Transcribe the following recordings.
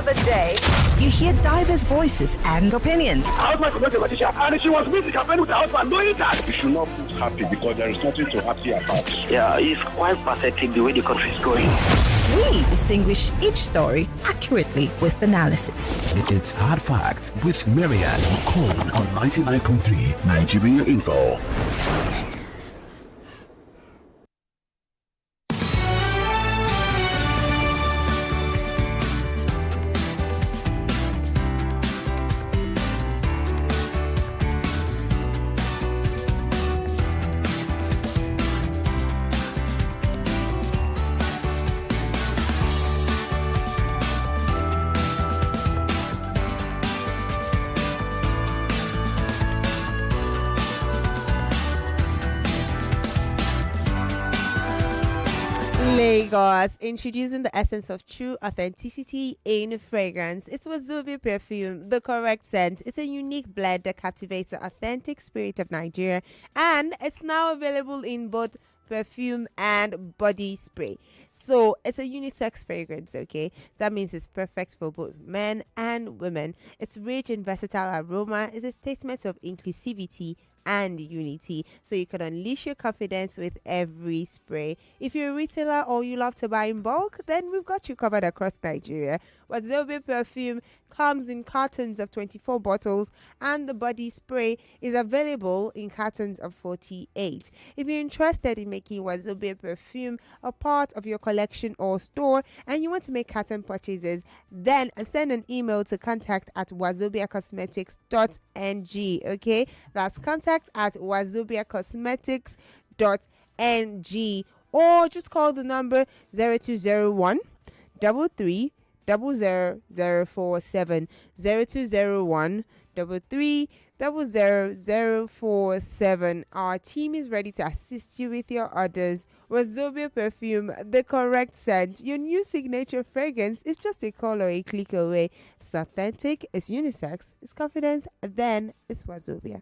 of the day, you hear diverse voices and opinions. And she was meeting campaign with her husband, knowing that. You should not put happy because there is nothing to happy about. Yeah, it's quite pathetic the way the country is going. We distinguish each story accurately with analysis. It's Hard Facts with Maryann Okon on 99.3 Nigeria Info. Lagos, introducing the essence of true authenticity in fragrance. It's Wazobia perfume, the correct scent. It's a unique blend that captivates the authentic spirit of Nigeria, and it's now available in both perfume and body spray. So it's a unisex fragrance, okay? So that means it's perfect for both men and women. Its rich and versatile aroma is a statement of inclusivity and unity, so you can unleash your confidence with every spray. If you're a retailer or you love to buy in bulk, then we've got you covered across Nigeria. Wazobia perfume comes in cartons of 24 bottles, and the body spray is available in cartons of 48. If you're interested in making Wazobia perfume a part of your collection or store and you want to make carton purchases, then send an email to contact@wazobiacosmetics.ng. okay, that's contact@wazobiacosmetics.ng, or just call the number 0201 33 00047 0201 33 00047. Our team is ready to assist you with your orders. Wazobia perfume, the correct scent. Your new signature fragrance is just a call or a click away. It's authentic, it's unisex, it's confidence, then it's Wazobia.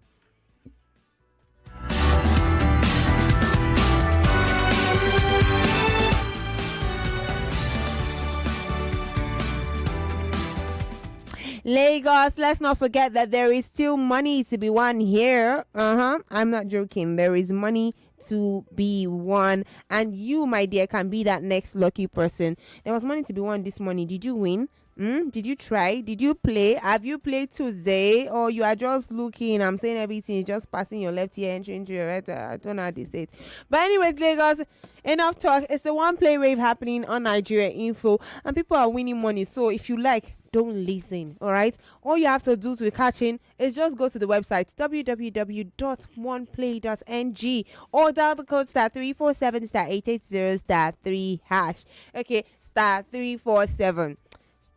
Lagos, let's not forget that there is still money to be won here. I'm not joking. There is money to be won, and you, my dear, can be that next lucky person. There was money to be won this morning. Did you win? Did you try? Did you play? Have you played today? Or you are just looking? I'm saying everything is just passing your left ear, entering into your right. I don't know how they say it. But anyways, Lagos, enough talk. It's the one play rave happening on Nigeria Info, and people are winning money. So if you like, don't listen, all right? All you have to do to catch in is just go to the website www.oneplay.ng or dial the code *347 *880 *3#. Okay, *347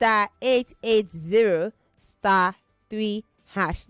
*880 *3#.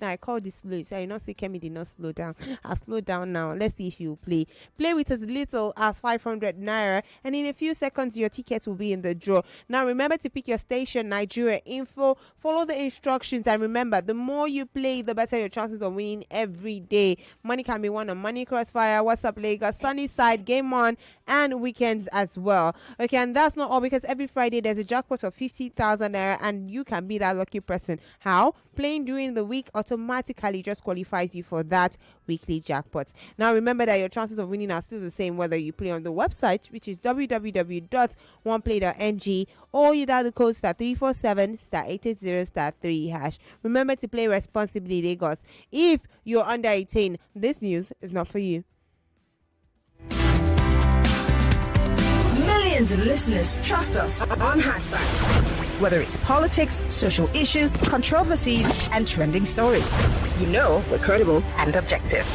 Now I call this slow, so you not see Kemi did not slow down. I'll slow down now. Let's see if you play with as little as 500 naira, and in a few seconds your ticket will be in the draw. Now remember to pick your station, Nigeria Info. Follow the instructions, and remember, the more you play, the better your chances of winning every day. Money can be won on Money Crossfire, WhatsApp Lagos, Sunny Side, Game On, and weekends as well. Okay, and that's not all, because every Friday there's a jackpot of 50,000 naira, and you can be that lucky person. How? Playing during the week automatically just qualifies you for that weekly jackpot. Now remember that your chances of winning are still the same whether you play on the website, which is www.oneplay.ng, or you dial the code *347 *880 *3#. Remember to play responsibly, Lagos. If you're under 18, this news is not for you. Millions of listeners trust us on Hard Facts. Whether it's politics, social issues, controversies, and trending stories, you know we're credible and objective.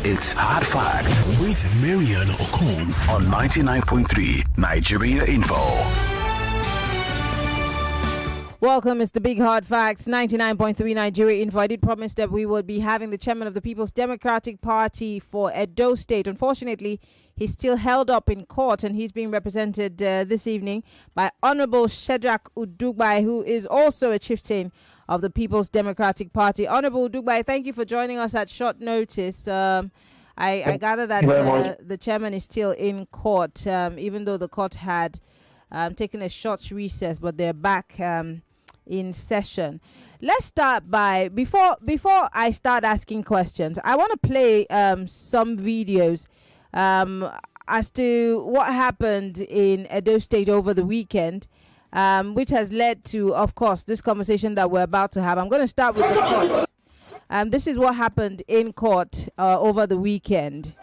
It's Hard Facts with Maryann Okon on 99.3 Nigeria Info. Welcome, Mr. Big Hard Facts, 99.3 Nigeria Info. I did promise that we would be having the chairman of the People's Democratic Party for Edo State. Unfortunately, he's still held up in court, and he's being represented this evening by Honorable Shedrack Udugbai, who is also a chieftain of the People's Democratic Party. Honorable Udugbai, thank you for joining us at short notice. I gather that the chairman is still in court, even though the court had taken a short recess, but they're back in session. Let's start by before I start asking questions, I want to play some videos as to what happened in Edo State over the weekend, which has led to, of course, this conversation that we're about to have. I'm going to start with the court. This is what happened in court over the weekend.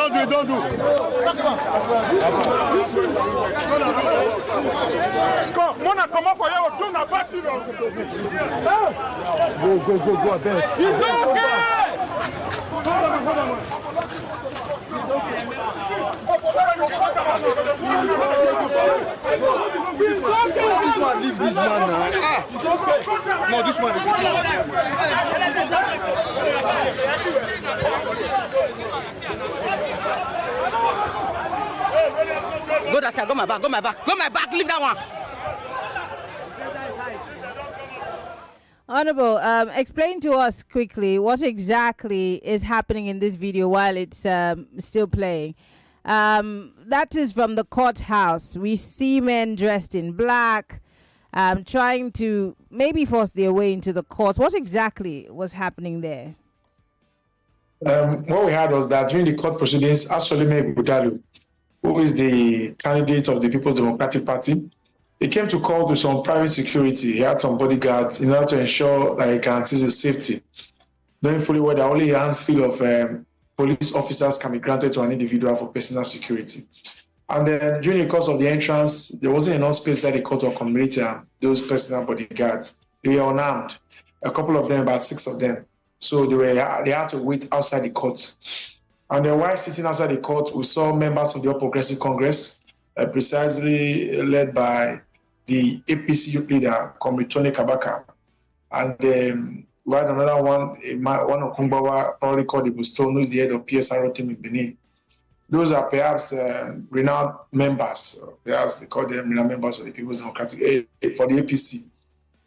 You don't do. Mona, come on for you. Do not back you. Go, I beg. It's okay. This man, leave this man now. No, this one is Go that side, go my back, leave that one. Honorable, explain to us quickly what exactly is happening in this video while it's still playing. That is from the courthouse. We see men dressed in black, trying to maybe force their way into the courts. What exactly was happening there? What we had was that during the court proceedings, Aziegbrmi, who is the candidate of the People's Democratic Party, he came to call to some private security. He had some bodyguards in order to ensure that he guarantees his safety, knowing fully well that only a handful of police officers can be granted to an individual for personal security. And then during the course of the entrance, there wasn't enough space that the court to accommodate those personal bodyguards. They were unarmed, a couple of them, about 6 of them. So they had to wait outside the court. And then while sitting outside the court, we saw members of the All Progressive Congress, precisely led by the APC youth leader, Comrade Tony Kabaka. And we had another one of Kumbawa, probably called Ibustone, who is the head of PSRO team in Benin. Those are perhaps renowned members, perhaps they call them renowned members of the People's Democratic for the APC.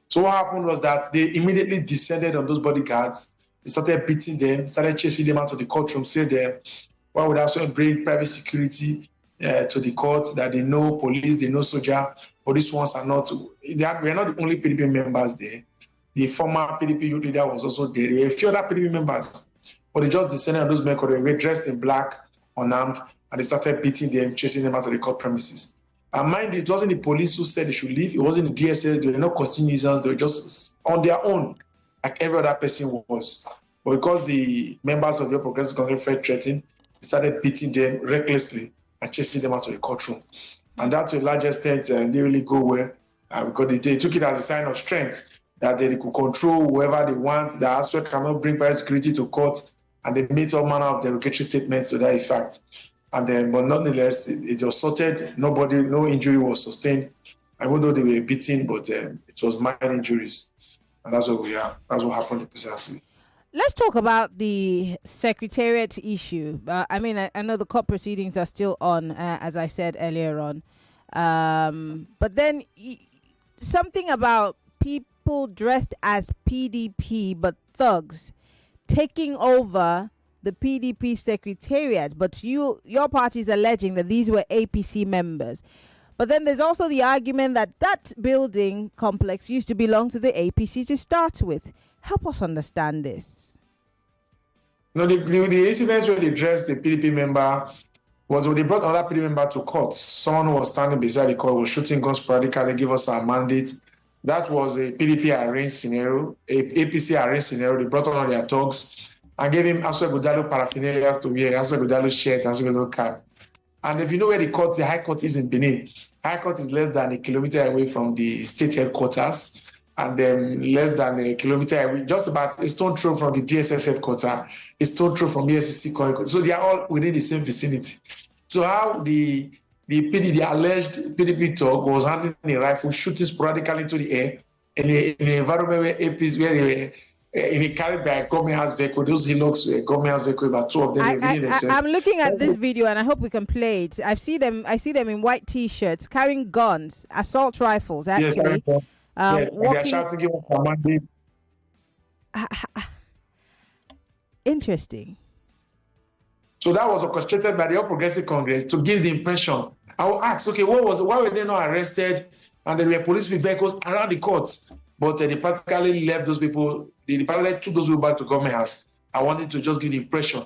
So what happened was that they immediately descended on those bodyguards. They started beating them, started chasing them out of the courtroom, said why would also bring private security to the court, that they know police, they know soldier, but these ones are not. We are not the only PDP members there. The former PDP youth leader was also there. There were a few other PDP members, but they just descended on those men because they were dressed in black, unarmed, and they started beating them, chasing them out of the court premises. And mind you, it wasn't the police who said they should leave. It wasn't the DSS. They were not custodians. They were just on their own, like every other person was. But because the members of the Progressive Congress felt threatened, they started beating them recklessly and chasing them out of the courtroom. And that, to a large extent, didn't really go well because they took it as a sign of strength that they could control whoever they want. The aspect cannot bring private security to court, and they made all manner of derogatory statements to that effect. And then, but nonetheless, it was sorted. No injury was sustained. Even though they were beaten, but it was minor injuries. And that's what we are. That's what happened precisely. Let's talk about the secretariat issue. I know the court proceedings are still on, as I said earlier on. But then something about people dressed as PDP, but thugs, taking over the PDP secretariat, but your party is alleging that these were APC members. But then there's also the argument that that building complex used to belong to the APC to start with. Help us understand this. No, the incident where they dressed the PDP member was when they brought another PDP member to court. Someone who was standing beside the court was shooting guns sporadically, gave us our mandate. That was a PDP arranged scenario, a APC arranged scenario. They brought on their thugs and gave him Aziegbrmi paraphernalia to wear, Aziegbrmi shirt, Aziegbrmi cap. And if you know where the High Court is in Benin, High Court is less than a kilometer away from the state headquarters, and then less than a kilometer away, just about a stone throw from the DSS headquarters, a stone throw from the SEC headquarters. So they are all within the same vicinity. So how the alleged PDP thug was handling a rifle, shooting sporadically into the air in an environment where APs, where they were in a carried by a government house vehicle. Those Hilux were government house vehicle, about 2 of them. I'm looking at this video and I hope we can play it. I see them in white T-shirts carrying guns, assault rifles. Actually, they are shouting, "Give us our mandate." Interesting. So that was orchestrated by the All Progressive Congress to give the impression. I will ask, okay, why were they not arrested? And there were police vehicles around the courts, but they practically left those people. They practically took those people back to government house. I wanted to just give the impression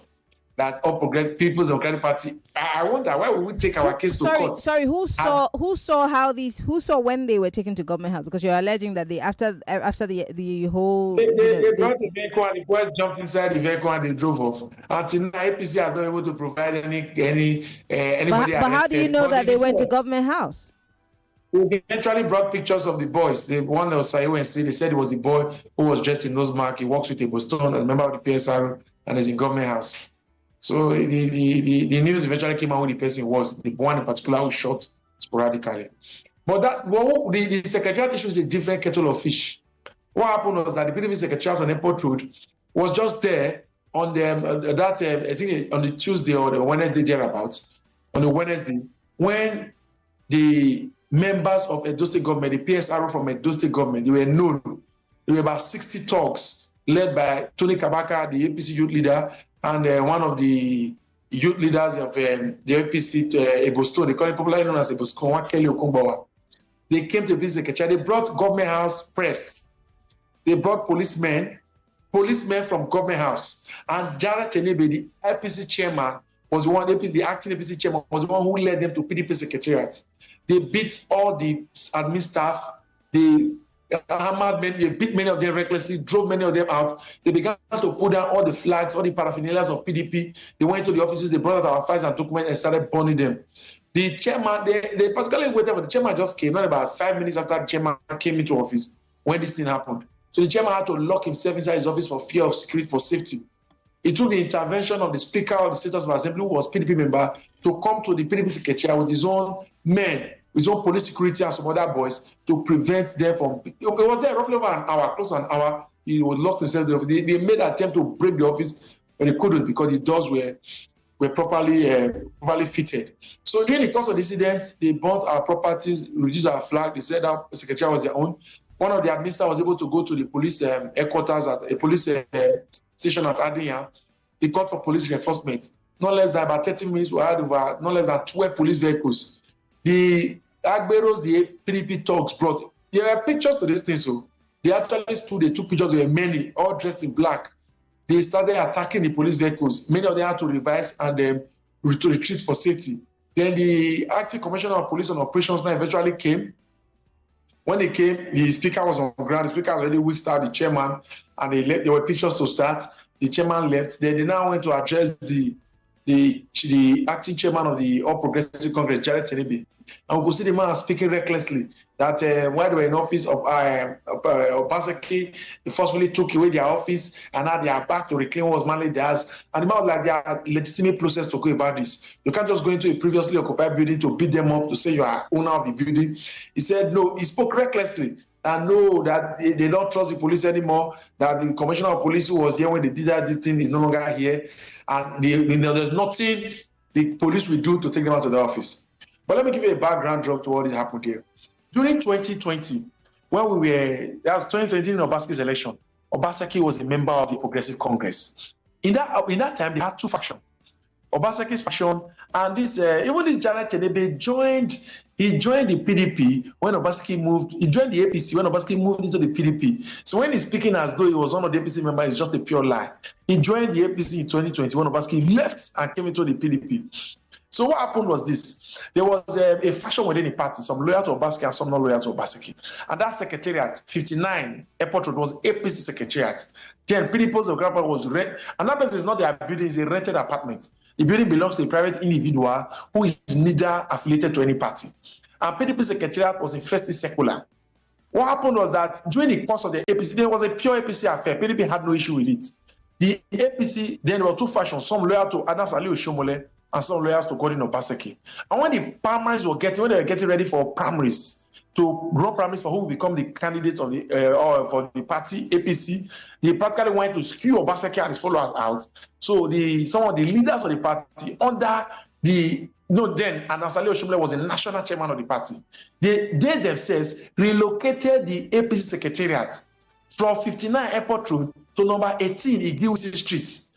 that All Progressive People's Democratic Party. I wonder, why would we take our case to court? Sorry, who saw when they were taken to government house? Because you're alleging that after the whole they brought the vehicle and the boys jumped inside the vehicle and they drove off. Until now, APC has not been able to provide anybody. But how do you know that they went to government house? They eventually brought pictures of the boys. The one that was Sayo, they said it was the boy who was dressed in nose mark. He works with a Boston as a member of the PSR and is in government house. So the news eventually came out who the person was, the one in particular who shot sporadically. But the secretariat issue is a different kettle of fish. What happened was that the PDP secretariat on Airport Road was just there on I think on the Tuesday or the Wednesday thereabouts, on the Wednesday, when the members of Edo State government, the PSRO from Edo State government, they were known. There were about 60 talks led by Tony Kabaka, the APC youth leader, and one of the youth leaders of the APC, Eboston, they call it popularly known as Eboston, Kelly Okunbawa. They came to visit Secretariat. They brought government house press. They brought policemen from government house. And Jara Chenebe, the APC chairman, was one, the acting APC chairman, was the one who led them to PDP Secretariat. They beat all the admin staff. They hammered many, they beat many of them recklessly, drove many of them out. They began to put down all the flags, all the paraphernalias of PDP. They went to the offices, they brought out our files and documents and started burning them. The chairman, they particularly waited for the chairman just came, not about 5 minutes after the chairman came into office when this thing happened. So the chairman had to lock himself inside his office for fear of security, for safety. It took the intervention of the Speaker of the State House of Assembly, who was PDP member, to come to the PDP Secretariat with his own men, his own police security and some other boys to prevent them from... It was there roughly over an hour, close to an hour. He was locked himself in the office. They made an attempt to break the office, but they couldn't because the doors were properly fitted. So during the course of the incident, they burnt our properties, reduced our flag. They said that the Secretariat was their own. One of the administrators was able to go to the police headquarters at a police station at Adiyan. He called for police reinforcement. Not less than about 30 minutes, we had over not less than 12 police vehicles. The Agberos, the PDP talks brought. There were pictures to this thing, so they actually stood, they took pictures, there were many, all dressed in black. They started attacking the police vehicles. Many of them had to revise and to retreat for safety. Then the acting commissioner of police and operations now eventually came. When they came, the speaker was on the ground. The speaker already whisked out the chairman, and they left. There were pictures to start. The chairman left. Then they now went to address the acting chairman of the All Progressive Congress, Jared Tenebe. And we could see the man speaking recklessly that while they were in office of Obaseki, they forcefully took away their office, and now they are back to reclaim what was manly theirs. And the man was like, there are legitimate process to go about this. You can't just go into a previously occupied building to beat them up to say you are owner of the building. He said no. He spoke recklessly. And know that they don't trust the police anymore, that the commissioner of police who was here when they did that, this thing is no longer here. And there's nothing the police will do to take them out of the office. But let me give you a background drop to what happened here. During 2020, that was 2020 in Obaseki's election, Obaseki was a member of the Progressive Congress. In that time, they had two factions. Obaseki's faction and this Jared Tenebe joined the PDP when Obaseki moved. He joined the APC when Obaseki moved into the PDP. So when he's speaking as though he was one of the APC members, it's just a pure lie. He joined the APC in 2020 when Obaseki left and came into the PDP. So what happened was this. There was a faction within the party, some loyal to Obaseki and some not loyal to Obaseki. And that secretariat, 59 Airport Road, was APC secretariat. Then PDP's Party was rent. And that place is not their building, it's a rented apartment. The building belongs to a private individual who is neither affiliated to any party. And PDP secretariat was in first secular. What happened was that during the course of the APC, there was a pure APC affair. PDP had no issue with it. The APC, then there were two factions, some loyal to Adams Ali Oshomole and some loyal to Gordon Obaseki. And when they were getting ready for primaries, to run primaries for who will become the candidates of the or for the party, APC. They practically went to skew Obaseki and his followers out. So some of the leaders of the party under the then Anansali Oshomole was the national chairman of the party. They themselves relocated the APC secretariat from 59 Airport Road to number 18 Igiwisi Street.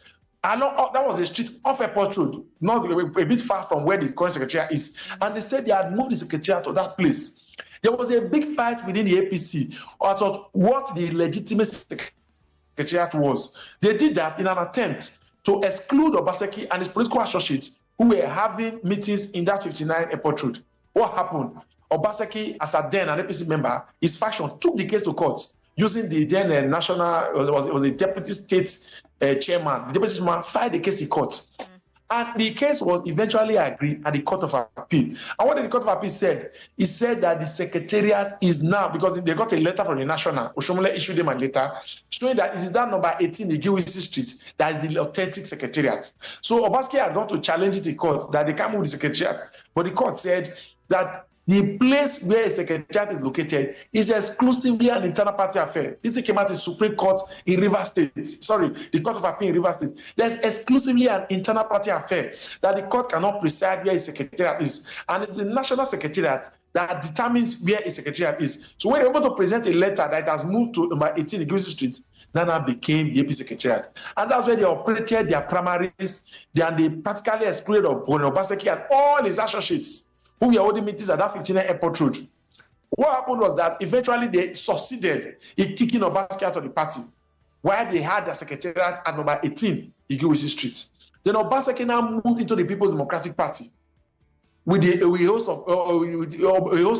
That was a street off Airport Road, not a bit far from where the current secretariat is. And they said they had moved the secretariat to that place. There was a big fight within the APC about what the legitimate secretariat was. They did that in an attempt to exclude Obaseki and his political associates who were having meetings in that 59 Airport Road. What happened? Obaseki, as a then an APC member, his faction took the case to court using the then national, it was the deputy state chairman. The deputy chairman filed the case in court. And the case was eventually agreed at the Court of Appeal. And what did the Court of Appeal said? He said that the secretariat is now, because they got a letter from the national, Oshomole issued them a letter, showing that it is that number 18, the Igiwisi Street, that is the authentic secretariat. So Obaseki had gone to challenge the court that they can't move the secretariat. But the court said that the place where a secretariat is located is exclusively an internal party affair. This came out in Supreme Court in Rivers State. Sorry, the Court of Appeal in Rivers State. There's exclusively an internal party affair that the court cannot preside where a secretariat is. And it's the national secretariat that determines where a secretariat is. So when they were able to present a letter that has moved to number 18 Igiwisi Street, Nana became the AP secretariat. And that's where they operated their primaries. They practically excluded Obaseki and all his associates who were holding meetings at that 59 Airport Road. What happened was that eventually they succeeded in kicking Obaseki out of the party, while they had their secretariat at number 18, Igiwisi Street. Then Obaseki now moved into the People's Democratic Party with a host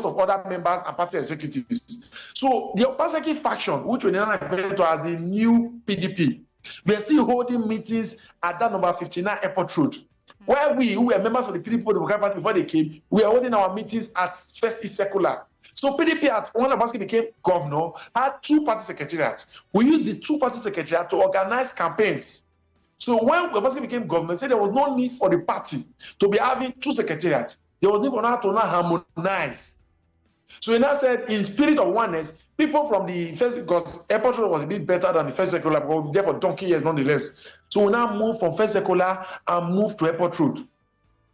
of other members and party executives. So the Obaseki faction, which we now refer to as the new PDP, were still holding meetings at that number 59 Airport Road. While we, who were members of the PDP Democratic Party before they came, we were holding our meetings at First East Secular. So PDP, when Obaseki became governor, had two party secretariats. We used the two party secretariat to organize campaigns. So when Obaseki became governor, they said there was no need for the party to be having two secretariats. There was need for now to now harmonize. So he now said, in spirit of oneness, people from the first, because Airport Road was a bit better than the First Secular, but we were there for donkey years nonetheless. So we now moved from First Secular and moved to Airport Road.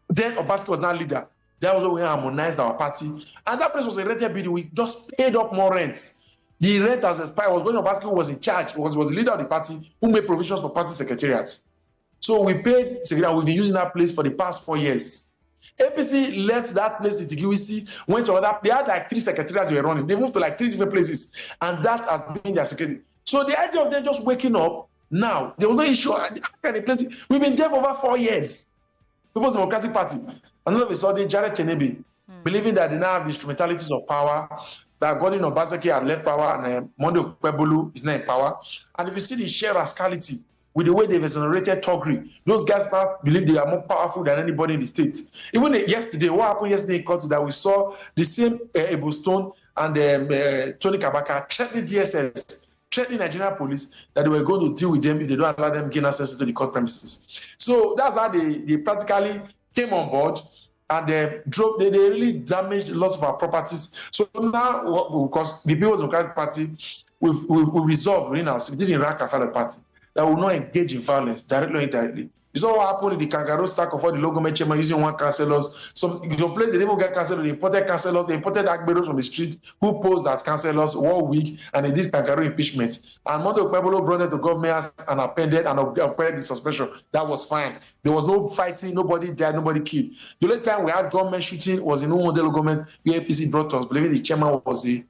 Then Obaseki was now leader. That was when we harmonized our party. And that place was a rented building. We just paid up more rents. The rent has expired. Was when Obaseki was in charge, was the leader of the party who made provisions for party secretariats. So we paid secretariat. We've been using that place for the past 4 years. APC left that place in Igiwisi, went to other. They had like 3 secretariats they were running. They moved to like 3 different places, and that has been their secretary. So the idea of them just waking up now, there was no issue. We've been there for over 4 years. People's Democratic Party, and all of a sudden, Jared Chenebe, believing that they now have the instrumentalities of power, that Godwin Obaseki had left power, and Monday Okpebholo is now in power. And if you see the sheer rascality with the way they've exonerated Togri, those guys now believe they are more powerful than anybody in the state. Even yesterday, what happened yesterday in court is that we saw the same Ebo Stone and Tony Kabaka threatening DSS, threatening Nigerian police that they were going to deal with them if they don't allow them gain access to the court premises. So that's how they practically came on board, and they really damaged lots of our properties. So now, because the People's Democratic Party, we resolved, we didn't rank our fellow party, that will not engage in violence, directly or indirectly. You saw what happened in the kangaroo sack of all the logo chairman using one councillors. Some place they didn't even get councillors, they imported councillors, they imported Aziegbrmi from the street who posed as councillors 1 week, and they did kangaroo impeachment. And Monday Okpebholo brought it to government and appended and upheld the suspension. That was fine. There was no fighting, nobody died, nobody killed. The only time we had government shooting was in Umodelo government, where APC brought us, believing the chairman was a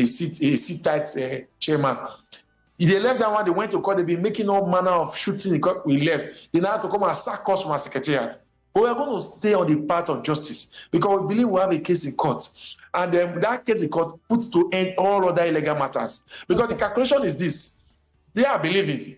seat-tight chairman. If they left that one, they went to court, they've been making all manner of shooting in court. We left. They now have to come and sack us from our secretariat. But we are going to stay on the path of justice because we believe we have a case in court. And that case in court puts to end all other illegal matters. Because the calculation is this. They are believing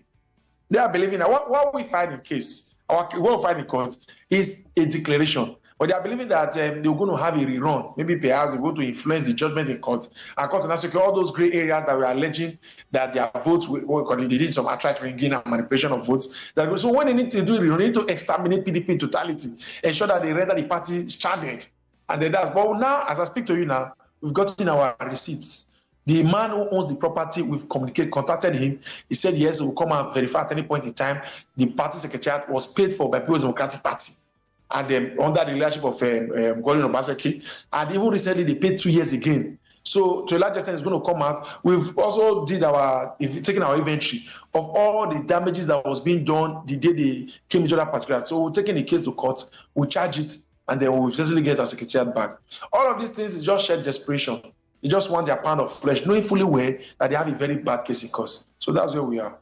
that what we find in case, what we find in court is a declaration. But they are believing that they're going to have a rerun. Maybe perhaps they're going to influence the judgment in court. And court will now secure all those gray areas that we are alleging that their votes, they did some outright ringing and manipulation of votes. So what they need to do is they need to exterminate PDP in totality, ensure that they render the party stranded. And then but now, as I speak to you now, We've gotten our receipts. The man who owns the property, we've contacted him. He said, yes, he will come and verify at any point in time. The party secretariat was paid for by People's Democratic Party. And under the leadership of Gordon Obaseki. And even recently, they paid 2 years again. So to a large extent, it's going to come out. We've also taken our inventory of all the damages that was being done the day they came into that particular. So we're taking the case to court, we'll charge it, and then we'll certainly get our secretariat back. All of these things is just sheer desperation. They just want their pound of flesh, knowing fully well that they have a very bad case in court. So that's where we are.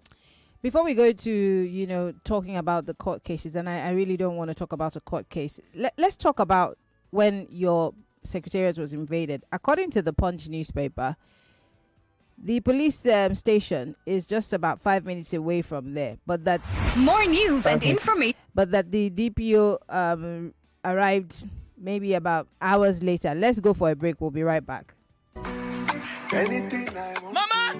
Before we go to, talking about the court cases, and I really don't want to talk about a court case, let's talk about when your secretariat was invaded. According to the Punch newspaper, the police station is just about 5 minutes away from there, but that more news and information. But that the DPO arrived maybe about hours later. Let's go for a break. We'll be right back. Mama,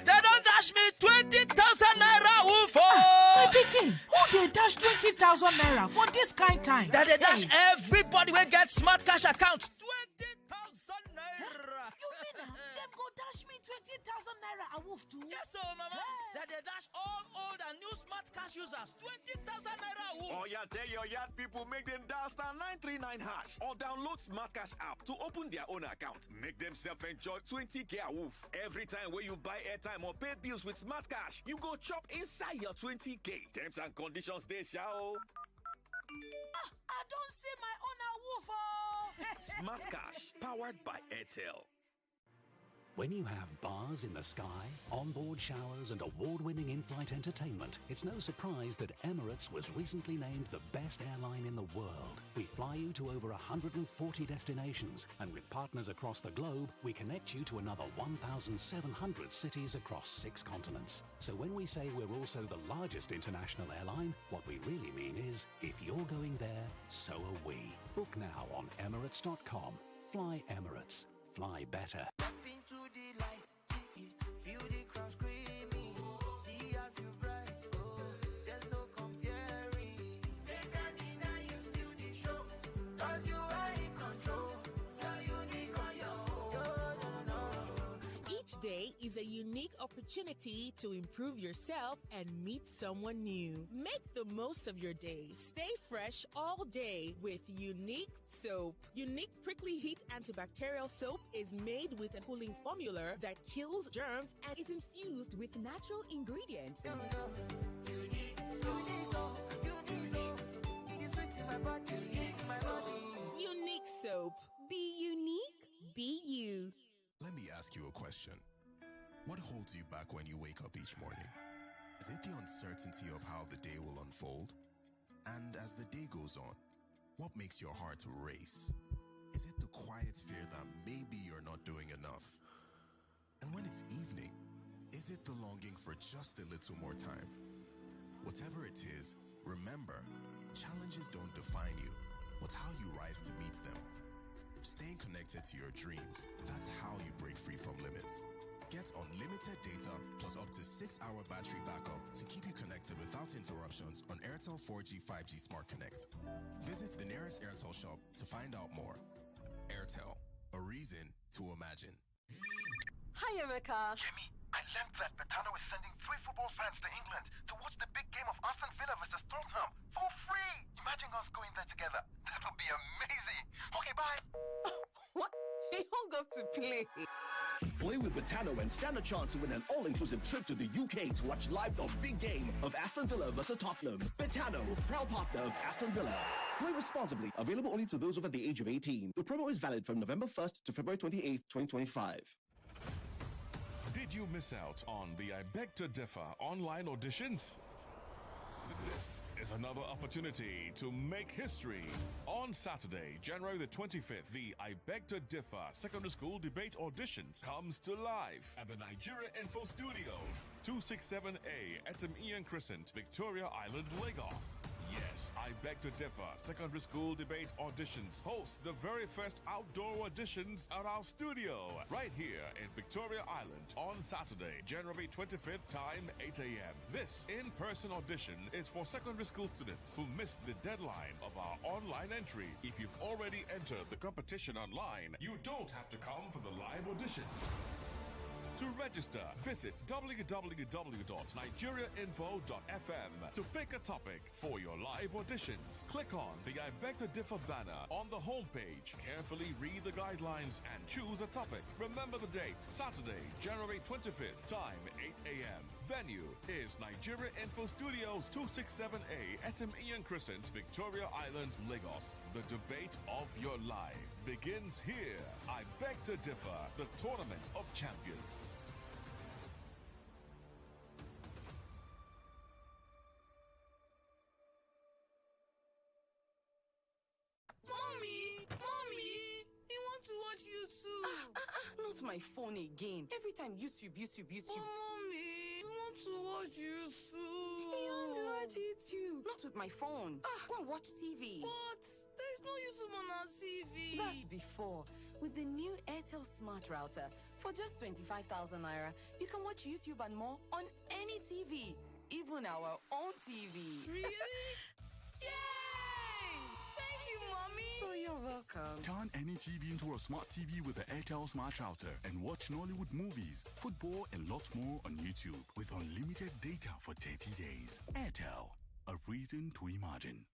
they don't dash me 20,000 naira woof. My pikin, who they dash 20,000 naira for this kind time? That they dash everybody will get smart cash account 20,000 naira. You mean them go dash me 20,000 naira a woof too? Yes, so mama. That they dash all old and new smart cash users 20,000 naira a woof. Oh yeah, tell your yard people make them dial *939# or download Smart Cash app to open their own account. Make themselves enjoy 20k a woof. Every time when you buy airtime or pay bills with Smart Cash, you go chop inside your 20k. Terms and conditions they shall. I don't see my own a woof. Smart Cash, powered by Airtel. When you have bars in the sky, onboard showers, and award-winning in-flight entertainment, it's no surprise that Emirates was recently named the best airline in the world. We fly you to over 140 destinations, and with partners across the globe, we connect you to another 1,700 cities across 6 continents. So when we say we're also the largest international airline, what we really mean is, if you're going there, so are we. Book now on Emirates.com. Fly Emirates. Fly better. Into the light, feel the crowd screaming. See us you bright, there's no comparing. They can't deny you still the show, 'cause you are in control. You're unique on your own. Each day is a unique opportunity to improve yourself and meet someone new. Make the most of your day. Stay fresh all day with Unique Soap. Unique Prickly Heat Antibacterial Soap is made with a cooling formula that kills germs and is infused with natural ingredients. Unique Soap. Be unique, be you. Let me ask you a question. What holds you back when you wake up each morning? Is it the uncertainty of how the day will unfold? And as the day goes on, what makes your heart race? Is it the quiet fear that maybe you're not doing enough? And when it's evening, is it the longing for just a little more time? Whatever it is, remember, challenges don't define you, but how you rise to meet them. Staying connected to your dreams, that's how you break free from limits. Get unlimited data plus up to 6-hour battery backup to keep you connected without interruptions on Airtel 4G 5G Smart Connect. Visit the nearest Airtel shop to find out more. Airtel, a reason to imagine. Hi, Erica. Yemi, I learned that Betano is sending 3 football fans to England to watch the big game of Aston Villa versus Tottenham for free. Imagine us going there together. That would be amazing. Okay, bye. What? He hung up to play. Play with Betano and stand a chance to win an all-inclusive trip to the UK to watch live the big game of Aston Villa versus Tottenham. Betano, proud partner of Aston Villa. Play responsibly. Available only to those over the age of 18. The promo is valid from November 1st to February 28th, 2025. Did you miss out on the I Beg to Differ online auditions? This is another opportunity to make history. On Saturday, January the 25th, the I Beg to Differ Secondary School Debate Audition comes to life at the Nigeria Info Studio, 267A Etim Ian Crescent, Victoria Island, Lagos. Yes, I beg to differ. Secondary school debate auditions host the very first outdoor auditions at our studio right here in Victoria Island on Saturday, January 25th, time 8 a.m. This in-person audition is for secondary school students who missed the deadline of our online entry. If you've already entered the competition online, you don't have to come for the live audition. To register, visit www.nigeriainfo.fm to pick a topic for your live auditions. Click on the I Beg to Differ banner on the homepage. Carefully read the guidelines and choose a topic. Remember the date, Saturday, January 25th, time 8 a.m. Venue is Nigeria Info Studios 267A, Etim Ian Crescent, Victoria Island, Lagos. The debate of your life begins here. I Beg to Differ, the Tournament of Champions. Mommy, you want to watch YouTube? Not my phone again. Every time YouTube. Oh, mommy, you want to watch YouTube? You want to watch YouTube? Not with my phone. Go and watch TV. But there's no YouTube on our TV. That's before. With the new Airtel Smart Router, for just 25,000 naira, you can watch YouTube and more on any TV, even our own TV. Really? Yay! Thank you, Mommy. Oh, you're welcome. Turn any TV into a smart TV with the Airtel Smart Router and watch Nollywood movies, football, and lots more on YouTube with unlimited data for 30 days. Airtel, a reason to imagine.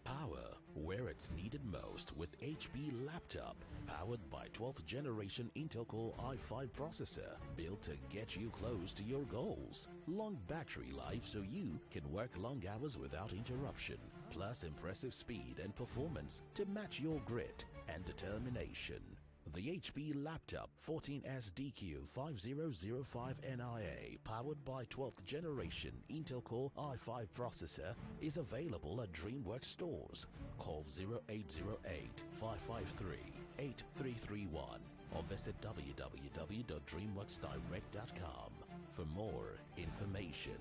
Power where it's needed most with HP Laptop, powered by 12th generation Intel Core i5 processor, built to get you close to your goals. Long battery life so you can work long hours without interruption, plus impressive speed and performance to match your grit and determination. The HP Laptop 14SDQ5005NIA, powered by 12th generation Intel Core i5 processor, is available at DreamWorks stores. Call 0808-553-8331 or visit www.dreamworksdirect.com for more information.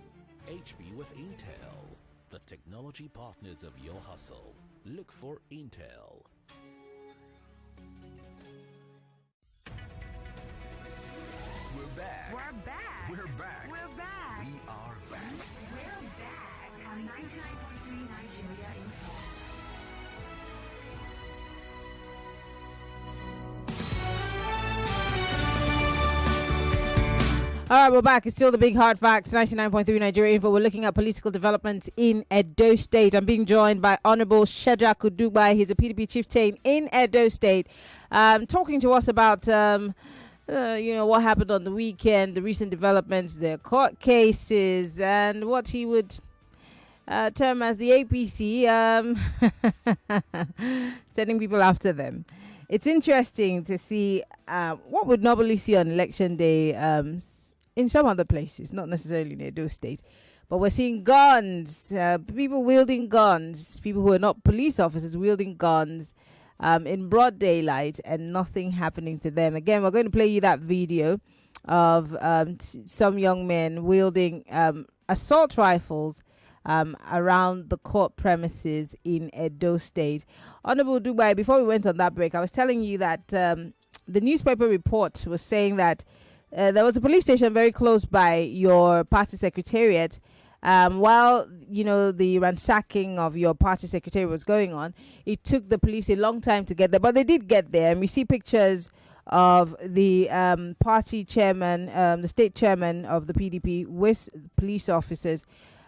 HP with Intel, the technology partners of your hustle. Look for Intel. We're back. We're back. We're back. We're back. We are back. We're back on 99.3 Nigeria Info. All right, we're back. It's still the big hard facts. 99.3 Nigeria Info. We're looking at political developments in Edo State. I'm being joined by Honorable Shedrack Udubai. He's a PDP chieftain in Edo State, talking to us about what happened on the weekend, the recent developments, the court cases, and what he would term as the APC sending people after them. It's interesting to see what we'd normally see on election day in some other places, not necessarily in Edo State. But we're seeing guns, people wielding guns, people who are not police officers wielding guns in broad daylight and nothing happening to them. Again, we're going to play you that video of some young men wielding assault rifles around the court premises in Edo State. Honorable Dubai, before we went on that break, I was telling you that the newspaper report was saying that there was a police station very close by your party secretariat. While, the ransacking of your party secretariat was going on, it took the police a long time to get there, but they did get there. And we see pictures of the party chairman, the state chairman of the PDP with police officers.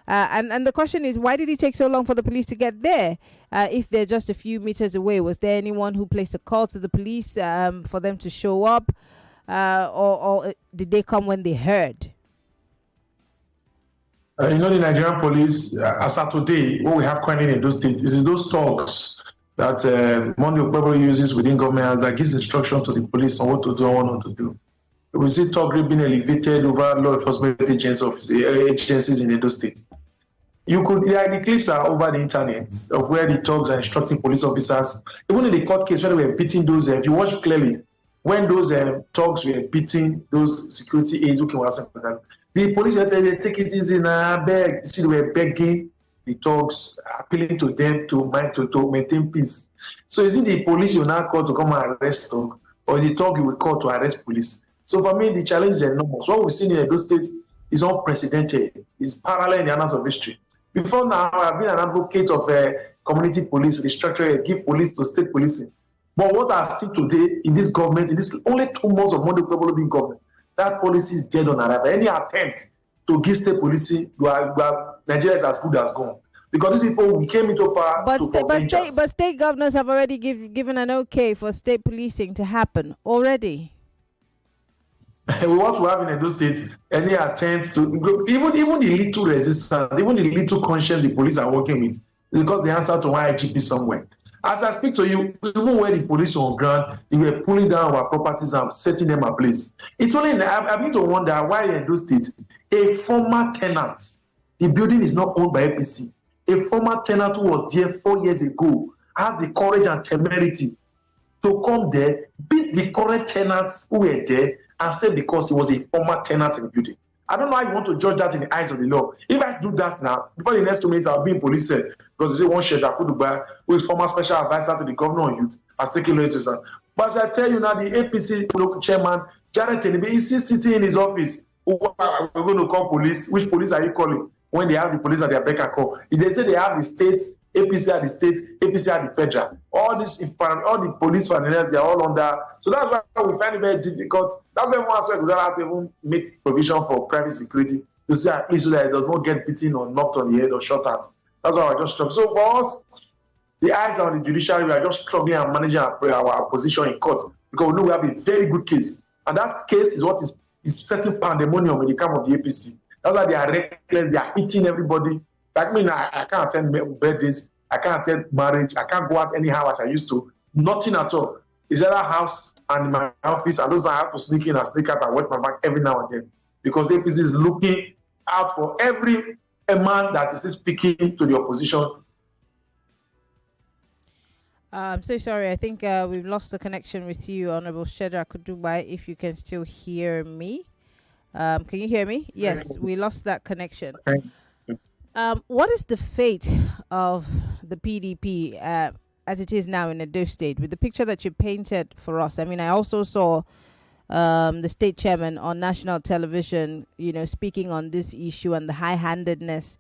And the question is, why did it take so long for the police to get there? If they're just a few meters away, was there anyone who placed a call to the police for them to show up? Or did they come when they heard? The Nigerian police, as of today, what we have currently in those states is those talks that Monday Okon uses within government that gives instruction to the police on what to do and what not to do. We see talk being elevated over law enforcement agencies in Edo State. The clips are over the internet of where the talks are instructing police officers. Even in the court case where they were beating those, if you watch clearly, when those talks were beating those security aides who came out, the police were telling them, take it easy now, beg. You see, they were begging the thugs, appealing to them to maintain peace. So is it the police you now call to come and arrest thug, or is it thug you will call to arrest police? So for me, the challenge is enormous. What we've seen in Edo State is unprecedented. It's parallel in the annals of history. Before now, I've been an advocate of community police, restructure, give police to state policing. But what I've seen today in this government, in this only 2 months of Monday Global government, that policy is dead on arrival. Any attempt to give state policing, Nigeria is as good as gone. Because these people, we came into power but state governors have already given an okay for state policing to happen already. We want to have in Edo State any attempt to even the little resistance, even the little conscience the police are working with, because the answer to one IGP somewhere. As I speak to you, even when the police were on ground, they were pulling down our properties and setting them ablaze. It's only I begin to wonder why in Edo State, a former tenant, the building is not owned by APC. A former tenant who was there 4 years ago has the courage and temerity to come there, beat the current tenants who were there, and say because he was a former tenant in the building. I don't know how you want to judge that in the eyes of the law. If I do that now, before the next 2 minutes, I'll be in police cell because they say one Sheikh Akuduba, who is former special advisor to the governor on youth, has taken lawyers. But as I tell you now, the APC local chairman, Jared Tenebe, is still sitting in his office. We're going to call police. Which police are you calling? When they have the police at their beck and call. If they say they have the states, APC at the state, APC at the federal. All the police functionaries, they're all under. So that's why we find it very difficult. That's why one aspect we don't have to even make provision for private security to say at least so that it does not get beaten or knocked on the head or shot at. That's why we're just struggling. So for us, the eyes on the judiciary, we are just struggling and managing our position in court because we know we have a very good case. And that case is what is setting pandemonium in the camp of the APC. That's why they are reckless, they are hitting everybody. Like me, I can't attend birthdays, I can't attend marriage, I can't go out anyhow as I used to. Nothing at all. It's either house and my office, and those I have to sneak in and sneak out and wet my back every now and then. Because APC is looking out for every man that is speaking to the opposition. I'm so sorry. I think we've lost the connection with you, Honorable Shedrack Kudubai, if you can still hear me. Can you hear me? Yes, we lost that connection. What is the fate of the PDP as it is now in Edo State? With the picture that you painted for us, I mean, I also saw the state chairman on national television, speaking on this issue and the high-handedness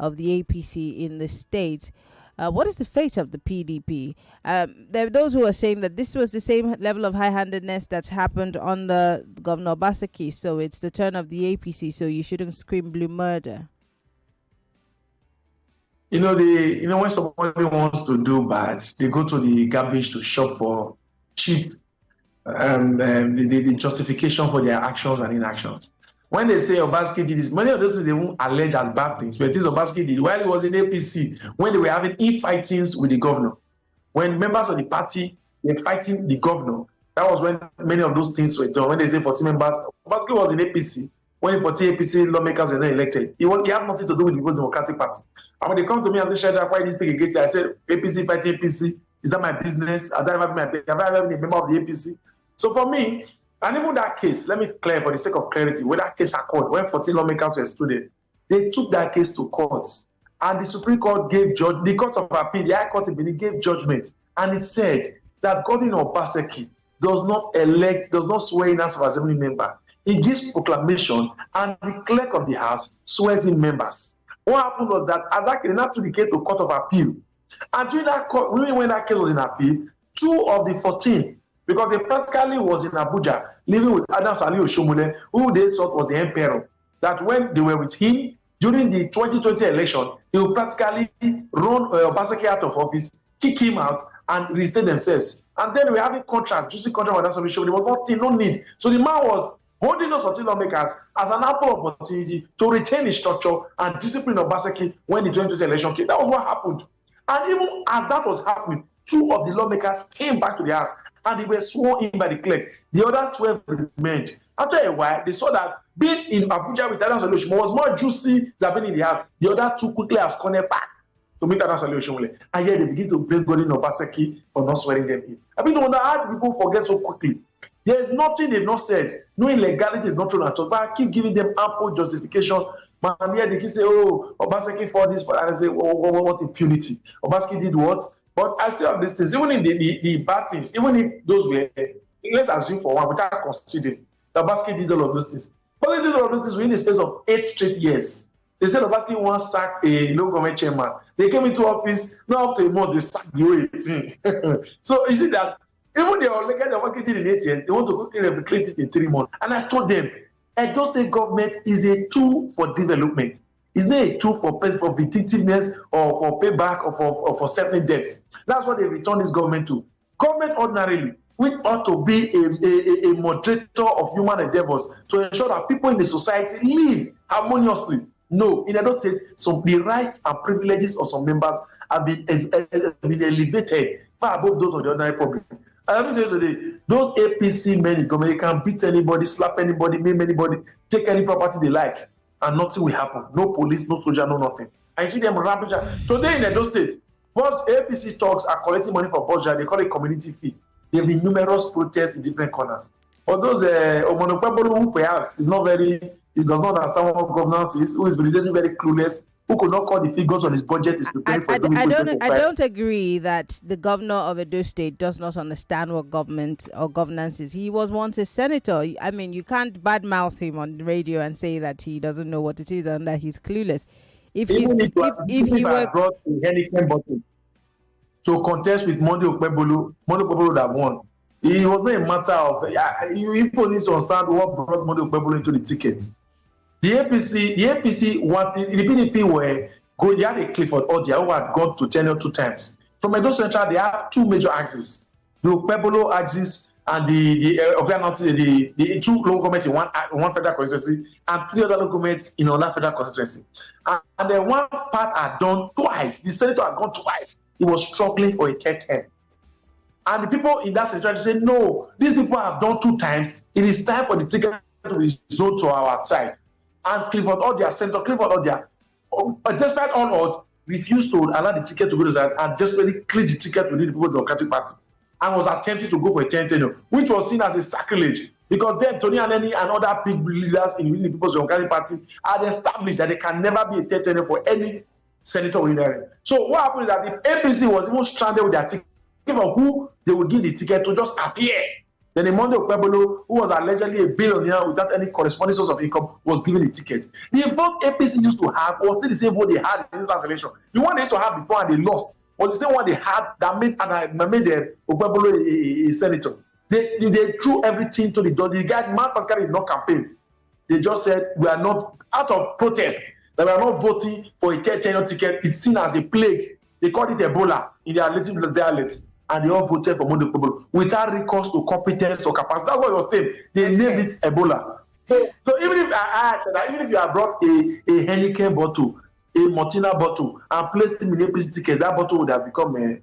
of the APC in the state. What is the fate of the PDP? There are those who are saying that this was the same level of high-handedness that's happened under Governor Obaseki, so it's the turn of the APC, so you shouldn't scream blue murder. When somebody wants to do bad, they go to the garbage to shop for cheap the justification for their actions and inactions. When they say Obaseki did this, many of those things they won't allege as bad things, but things Obaseki did while he was in APC, when they were having infightings with the governor. When members of the party were fighting the governor, that was when many of those things were done. When they say 40 members, Obaseki was in APC. When 40 APC lawmakers were not elected, he had nothing to do with the People's Democratic Party. And when they come to me and say, Shedrack, why did you speak against it? I said, APC fighting APC. Is that my business? Have I ever been a member of the APC? So for me, and even that case, let me clear for the sake of clarity, when that case occurred, when 14 lawmakers were students, they took that case to courts. And the Supreme Court gave the Court of Appeal, the High Court in Benin gave judgment. And it said that Governor Obaseki does not swear in as of assembly member. He gives proclamation and the clerk of the house swears in members. What happened was that at that case, they now took the case to Court of Appeal. And during when that case was in appeal, 2 of the 14, because they practically was in Abuja, living with Adams Ali Oshomole, who they thought was the emperor, that when they were with him, during the 2020 election, he would practically run Obaseki out of office, kick him out, and reinstate themselves. And then we were having juicy contract with that solution. There was no need. So the man was holding those 14 lawmakers as an ample opportunity to retain his structure and discipline Obaseki when the 2020 election came. That was what happened. And even as that was happening, 2 of the lawmakers came back to the house and they were sworn in by the clerk. The other 12 remained. After a while, they saw that being in Abuja with Adams Ali Oshomole was more juicy than being in the house. The other 2 quickly absconded back to meet Adams Ali Oshomole. And yet they begin to blame Godwin Obaseki for not swearing them in. I mean, no wonder how people forget so quickly. There's nothing they've not said. No illegality is not true at all. But I keep giving them ample justification. Man, here they keep saying, oh, Obaseki for this, and I say, what impunity? Obaseki did what? But I say all these things, even in the bad things, even if those were, let's assume for one, without considering, that Obaseki did all of those things. But they did all of those things within the space of 8 straight years. They said Obaseki once sacked a local government chairman. They came into office, not up to a month, they sacked the whole 18. So you see that even the legal Obaseki did in 8 years, they want to quickly replicate it in 3 months. And I told them, Edo State government is a tool for development. It's not a tool for vindictiveness or for payback or for settling debts. That's what they return this government to. Government ordinarily, we ought to be a moderator of human endeavors to ensure that people in the society live harmoniously. No, in Edo State, the rights and privileges of some members have been elevated far above those of the ordinary public. And today, those APC men in government can beat anybody, slap anybody, maim anybody, take any property they like, and nothing will happen. No police, no soldier, no nothing. I see them rampage. Today in Edo State, most APC talks are collecting money for budget. They call it community fee. There have been numerous protests in different corners. Or those Omonopebolo who perhaps is not very, he does not understand what governance is, who is very clueless, who could not call the figures on his budget, is preparing for I don't agree that the governor of Edo State does not understand what government or governance is. He was once a senator. I mean, you can't badmouth him on the radio and say that he doesn't know what it is and that he's clueless. If he were brought a Henneken bottle to contest with Monday Okpebolo would have won. It was not a matter of people need to understand what brought Monday Okpebolo into the ticket. The APC wanted, the PDP were going, they had a Clifford Odia who had gone to tenure 2 times. From Edo Central, they have 2 major axes. The Okpebolo axis and the 2 local governments in one federal constituency and 3 other local governments in another federal constituency. And then one part had done twice. The senator had gone twice. He was struggling for a 3rd term. And the people in that central say, no, these people have done 2 times. It is time for the ticket to be zoned to our side. And Clifford Odia, Senator Clifford Odia, despite all odds, refused to allow the ticket to go to that and just really cleared the ticket within the People's Democratic Party and was attempting to go for a 10th tenure, which was seen as a sacrilege because then Tony Aneni and other big leaders in the People's Democratic Party had established that there can never be a 10th tenure for any senator within the area. So what happened is that the APC was even stranded with their ticket of who they would give the ticket to just appear. Then Monday Okpebolo, who was allegedly a billionaire without any corresponding source of income, was given a ticket. The vote APC used to have was the same vote they had in the last election. The one they used to have before and they lost was the same one they had that made Okpebolo a senator. They threw everything to the door. The guy, Man Pascal, did not campaign. They just said, we are not, out of protest, that we are not voting for a 10th tenure ticket. It's seen as a plague. They called it Ebola in their native dialect. And they all voted for Monday Okpebolo without recourse to competence or capacity. That's what it was named. They named it Ebola. So even if you have brought a Henneken bottle, a Martina bottle, and placed him in a APC ticket, that bottle would have become a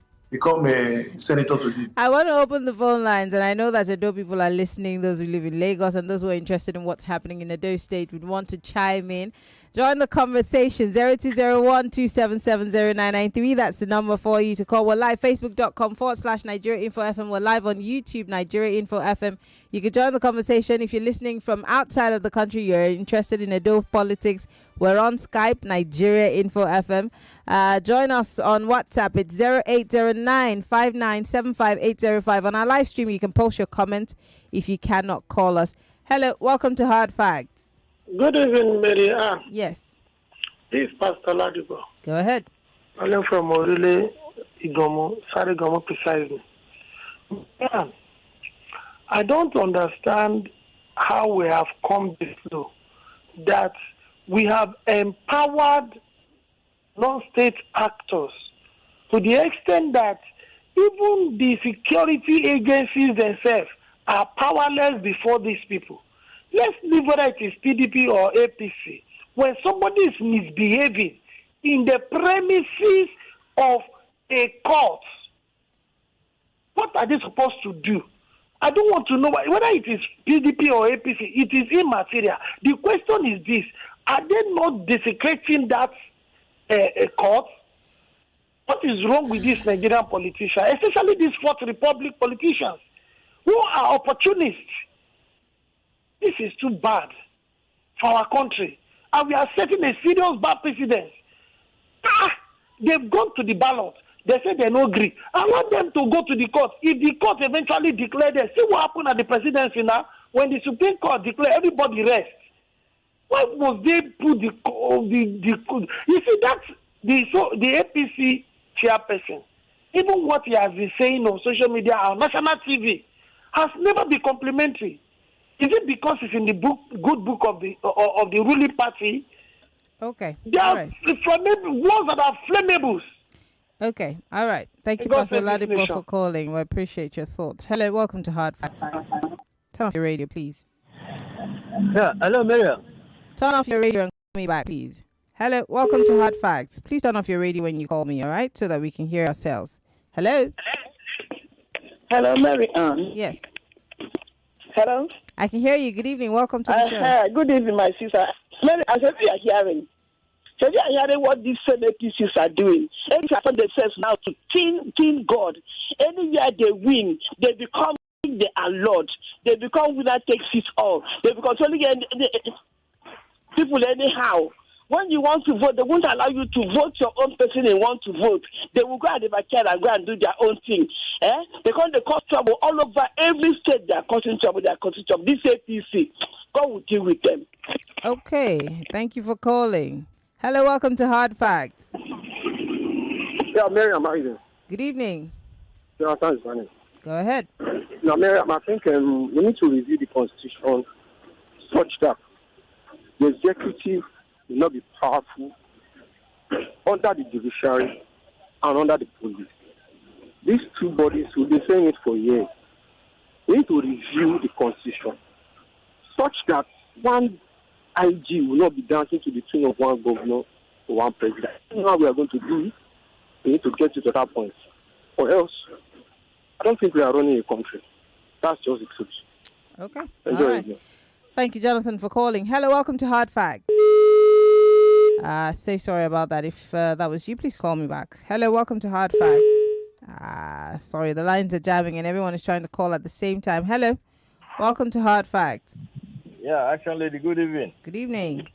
senator today. I want to open the phone lines, and I know that Edo people are listening, those who live in Lagos and those who are interested in what's happening in Edo State would want to chime in. Join the conversation, 0201-277-0993. That's the number for you to call. We're live, facebook.com/Nigeria Info FM. We're live on YouTube, Nigeria Info FM. You can join the conversation if you're listening from outside of the country. You're interested in Edo politics. We're on Skype, Nigeria Info FM. Join us on WhatsApp. It's 0809-5975-805. On our live stream, you can post your comments if you cannot call us. Hello, welcome to Hard Facts. Good evening, Maryann. Yes. This is Pastor Ladipo. Go ahead. I'm from Orile, Igomo, Sarigomo precisely. Yeah. I don't understand how we have come this low, that we have empowered non-state actors to the extent that even the security agencies themselves are powerless before these people. Let's leave whether it is PDP or APC. When somebody is misbehaving in the premises of a court, what are they supposed to do? I don't want to know whether it is PDP or APC. It is immaterial. The question is this: are they not desecrating that court? What is wrong with these Nigerian politicians, especially these Fourth Republic politicians? who are opportunists. This is too bad for our country. And we are setting a serious bad precedent. They've gone to the ballot. They said they no agree. I want them to go to the court. If the court eventually declare them, see what happened at the presidency now? When the Supreme Court declare, everybody rest. Why must they put the you see, that's the APC chairperson. Even what he has been saying on social media, on national TV, has never been complimentary. Is it because it's in the good book of the ruling party? Okay. They are ones that are flammables. Okay. All right. Thank you, Pastor Ladipo, for calling. We appreciate your thoughts. Hello. Welcome to Hard Facts. Turn off your radio, please. Yeah. Hello, Maryann. Turn off your radio and call me back, please. Hello. Welcome to Hard Facts. Please turn off your radio when you call me, all right? So that we can hear ourselves. Hello. Hello, Maryann. Yes. Hello. I can hear you. Good evening. Welcome to the show. Good evening, my sister. Mary, I said we are hearing. So we are hearing what these APCs are doing. They find themselves now to kill God. Anywhere they win, they become they are Lord. They become winner takes it all. They become only people anyhow. When you want to vote, they won't allow you to vote your own person they want to vote. They will go at the backyard and go and do their own thing. Because they cause trouble all over every state. They are causing trouble. This APC, God will deal with them. Okay. Thank you for calling. Hello. Welcome to Hard Facts. Yeah, Maryann, how are you doing? Good evening. Yeah, thanks, Manny. Go ahead. Now, Maryann, I think we need to review the Constitution such that the executive will not be powerful under the judiciary and under the police. These two bodies will be saying it for years. We need to review the Constitution such that one IG will not be dancing to the tune of one governor or one president. How we are going to do it, we need to get to that point. Or else, I don't think we are running a country. That's just the truth. Okay. Enjoy All right. it. Thank you, Jonathan, for calling. Hello. Welcome to Hard Facts. Say sorry about that. If that was you, please call me back. Hello. Welcome to Hard Facts. Sorry, the lines are jamming and everyone is trying to call at the same time. Hello. Welcome to Hard Facts. Yeah, Action Lady, good evening. Good evening.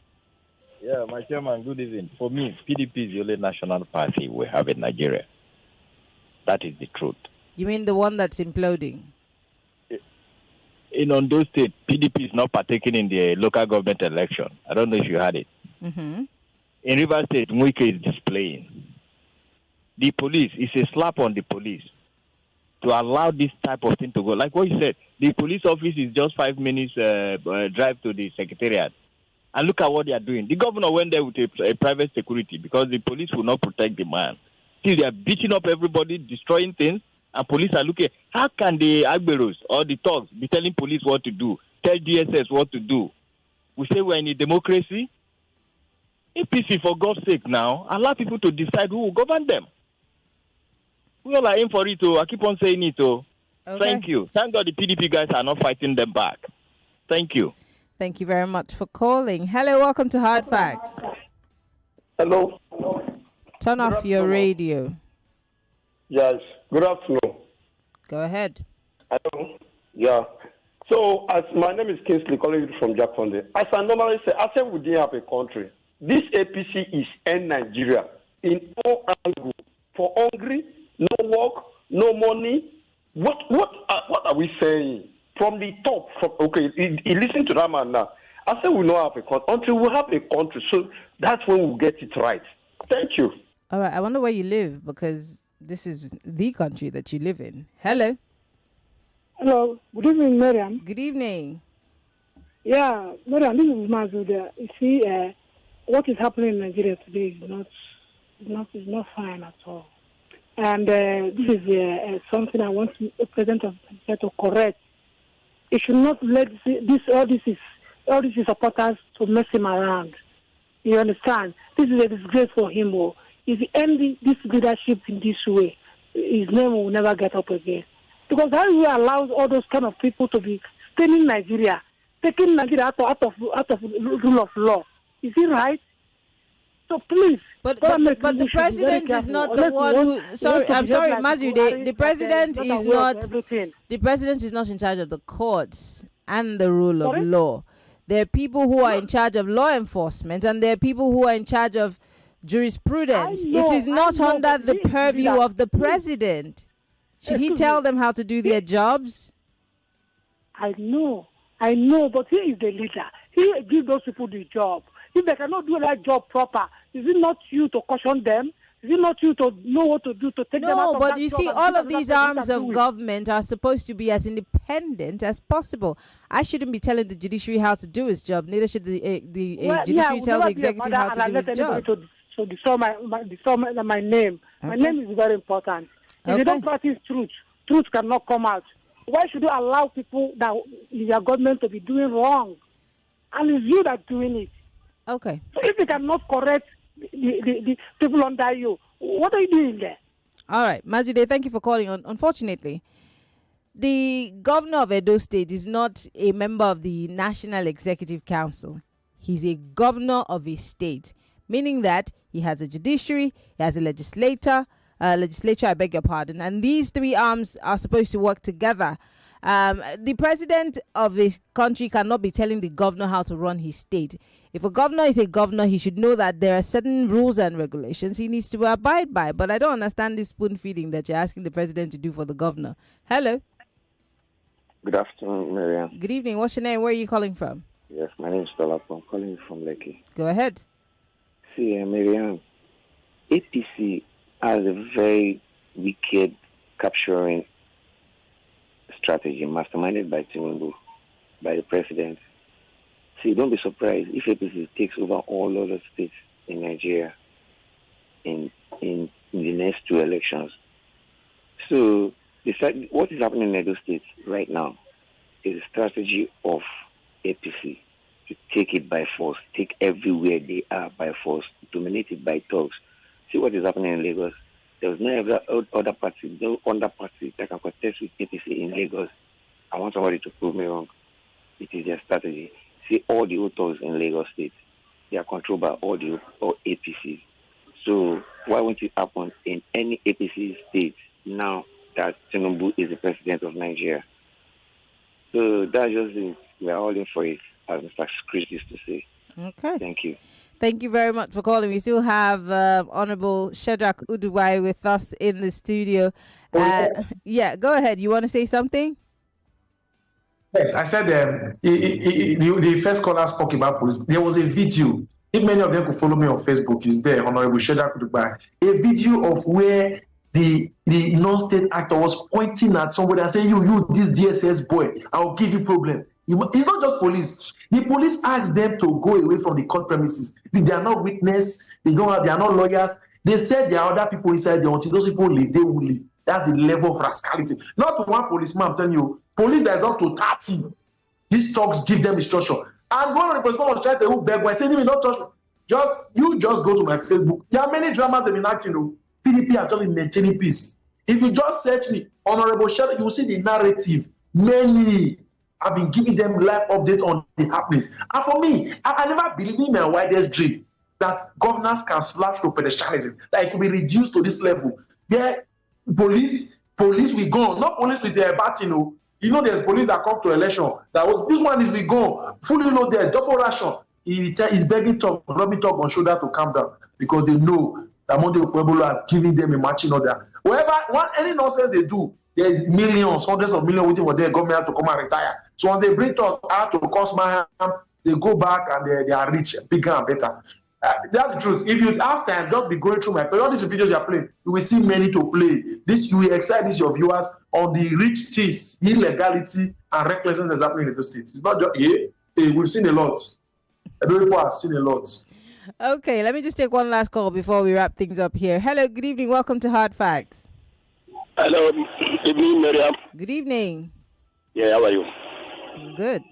Yeah, my chairman, good evening. For me, PDP is the only national party we have in Nigeria. That is the truth. You mean the one that's imploding? In Ondo State, PDP is not partaking in the local government election. I don't know if you had it. Mm-hmm. In River State, Mwike is displaying. The police, is a slap on the police to allow this type of thing to go. Like what you said, the police office is just 5 minutes drive to the secretariat. And look at what they are doing. The governor went there with a private security because the police will not protect the man. See, they are beating up everybody, destroying things, and police are looking. How can the Agberos or the thugs be telling police what to do, tell DSS what to do? We say we're in a democracy. APC, for God's sake now, allow people to decide who will govern them. We all are in for it, I keep on saying it, Okay. Thank you. Thank God the PDP guys are not fighting them back. Thank you. Thank you very much for calling. Hello, welcome to Hard Facts. Hello. Turn off your radio. Yes. Good afternoon. Go ahead. Hello. Yeah. So, as my name is Kingsley, calling from Jackson. As I normally say, I said we didn't have a country. This APC is in Nigeria in all angles. For hungry, no work, no money. What are we saying? From the top, listen to that man now. I said we don't have a country until we have a country. So that's when we'll get it right. Thank you. All right. I wonder where you live because this is the country that you live in. Hello. Hello. Good evening, Maryann. Good evening. Yeah, Maryann, this is Mazuda. You see, what is happening in Nigeria today is not fine at all. And this is something I want the President of Nigeria to correct. He should not let all these supporters to mess him around. You understand? This is a disgrace for him. If he ends this leadership in this way, his name will never get up again. Because how do you allow all those kind of people to be staying in Nigeria, taking Nigeria out of rule of law? Is it right? So please. But the president is not the one who. Sorry, I'm sorry, Mazude. The president is not. The president is not in charge of the courts and the rule of law. There are people who are in charge of law enforcement, and there are people who are in charge of jurisprudence. It is not under the purview of the president. Should he tell them how to do their jobs? I know, but he is the leader. He gives those people the job. If they cannot do that job proper, is it not you to caution them? Is it not you to know what to do to take them out of No, but that you job see, and all put of another these person arms to of do it? government are supposed to be as independent as possible. I shouldn't be telling the judiciary how to do its job. Neither should the judiciary tell the executive how to do its job. To destroy my name. My Okay. name is very important. If you don't practice truth cannot come out. Why should you allow people that in your government to be doing wrong? And it's you that's doing it. Okay. So if you cannot correct the people under you, what are you doing there? All right, Majude, thank you for calling. Unfortunately, the governor of Edo State is not a member of the National Executive Council. He's a governor of a state, meaning that he has a judiciary, he has a legislature, I beg your pardon, and these three arms are supposed to work together. The president of a country cannot be telling the governor how to run his state. If a governor is a governor, he should know that there are certain rules and regulations he needs to abide by. But I don't understand this spoon feeding that you're asking the president to do for the governor. Hello. Good afternoon, Maryann. Good evening. What's your name? Where are you calling from? Yes, my name is Dolap. I'm calling from Lekki. Go ahead. See, Maryann, APC has a very wicked capturing strategy masterminded by Tinubu, by the president. See, don't be surprised if APC takes over all other states in Nigeria in the next two elections. So, what is happening in Edo State right now is a strategy of APC to take it by force, take everywhere they are by force, dominate it by thugs. See what is happening in Lagos. There was no other party, no other party that can contest with APC in Lagos. I want somebody to prove me wrong. It is their strategy. See all the authors in Lagos State. They are controlled by all APCs. So why won't it happen in any APC state now that Tinubu is the president of Nigeria? So that's just it. We are all in for it, as Mr. Chris used to say. Okay. Thank you. Thank you very much for calling. We still have Honorable Shedrack Udubai with us in the studio. Yeah, go ahead. You want to say something? Yes, I said the first caller spoke about police. There was a video. If many of them could follow me on Facebook, is there, Honorable Shedrack Udubai, a video of where the non-state actor was pointing at somebody and saying, you, this DSS boy, I'll give you problem. It's not just police. The police asked them to go away from the court premises. They are not witness. They are not lawyers. They said there are other people inside there. Until those people leave, they will leave. That's the level of rascality. Not one policeman, I'm telling you. Police that is up to 30. These thugs give them instruction. And one of the policemen was trying to beg, but I said, don't touch me. Just go to my Facebook. There are many dramas they've been acting. PDP are just maintaining peace. If you just search me, Honorable Sheldon, you will see the narrative. Many have been giving them live update on the happenings. And for me, I never believed in my widest dream that governors can slash to pedestrianism, that it could be reduced to this level. Where police will go, not police with their batting. You know, there's police that come to election. This one is we go fully loaded, double ration. He's begging talk, rubbing talk on shoulder to calm down because they know that Monday Pueblo has given them a matching order. Any nonsense they do, there's millions, hundreds of millions waiting for their government to come and retire. So when they bring talk out to cause mayhem, they go back and they are rich, bigger and better. That's the truth. If you have time, just be going through my page. All these videos you are playing, you will see many to play. You will excite your viewers on the rich cheese, illegality, and recklessness that's happening in the state. It's not just we've seen a lot. People have seen a lot. Okay, let me just take one last call before we wrap things up here. Hello, good evening. Welcome to Hard Facts. Hello, evening, Maryann. Good evening. Yeah, how are you? Good.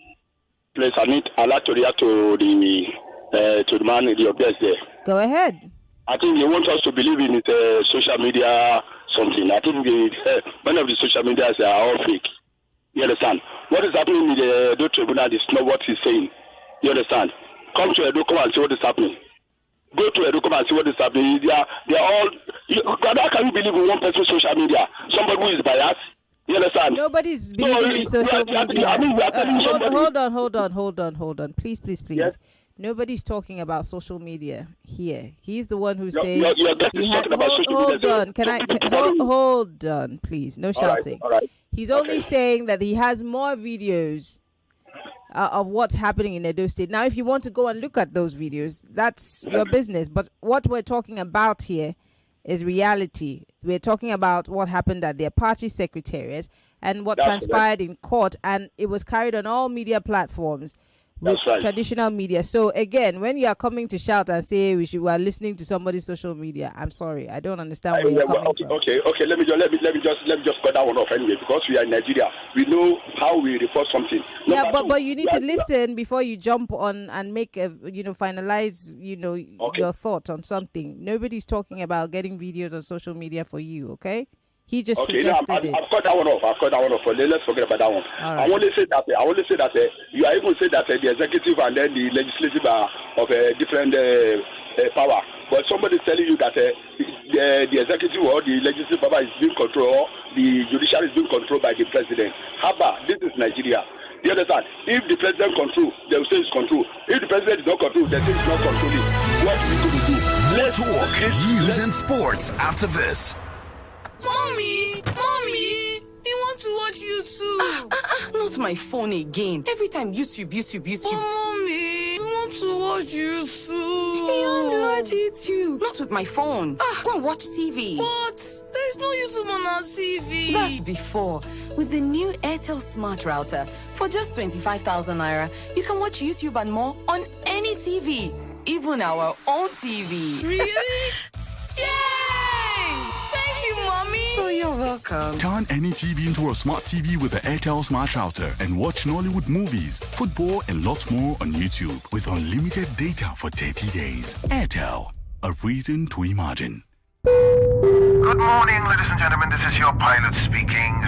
Please, I'd like to react to the man in the obvious there. Go ahead. I think they want us to believe in it, social media something. I think many of the social media are all fake. You understand? What is happening in the Edo tribunal is not what he's saying. You understand? Come to Edo, come and see what is happening. Go to Edo, come and see what is happening. They are all. How can you believe in one person's social media? Somebody who is biased. You understand? Nobody's believing in social media. I mean, we are telling somebody. Hold on. Please. Yes? Nobody's talking about social media here. He's the one who says. You're talking about social hold media. On. Can I hold on, please? No shouting. All right. He's only saying that he has more videos of what's happening in Edo State. Now, if you want to go and look at those videos, that's your business. But what we're talking about here is reality. We're talking about what happened at their party secretariat and what transpired in court, and it was carried on all media platforms with traditional media. So again, when you are coming to shout and say we are listening to somebody's social media, I'm sorry, I don't understand where you're coming from. Okay. Let me just cut that one off anyway, because we are in Nigeria. We know how we report something. But you need to listen before you jump on and make finalize your thoughts on something. Nobody's talking about getting videos on social media for you. Okay. He just suggested it. I've cut that one off. Let's forget about that one. Right. I want to say that you are even saying that the executive and then the legislative are of a different power. But somebody is telling you that the executive or the legislative power is being controlled, or the judiciary is being controlled by the president. Haba, this is Nigeria. You understand? If the president control, they will say it's control. If the president is not control, they say it's not controlling. What are we going to do? Let's talk news and sports after this. Mommy, you want to watch YouTube? Not my phone again. Every time YouTube. Mommy, you want to watch YouTube? You want to watch YouTube? Not with my phone. Go and watch TV. What? There's no YouTube on our TV. That's before. With the new Airtel Smart Router, for just 25,000 Naira, you can watch YouTube and more on any TV. Even our own TV. Really? Yay! Thank you, Mommy. Oh, you're welcome. Turn any TV into a smart TV with the Airtel Smart Router and watch Nollywood movies, football, and lots more on YouTube with unlimited data for 30 days. Airtel, a reason to imagine. Good morning, ladies and gentlemen. This is your pilot speaking.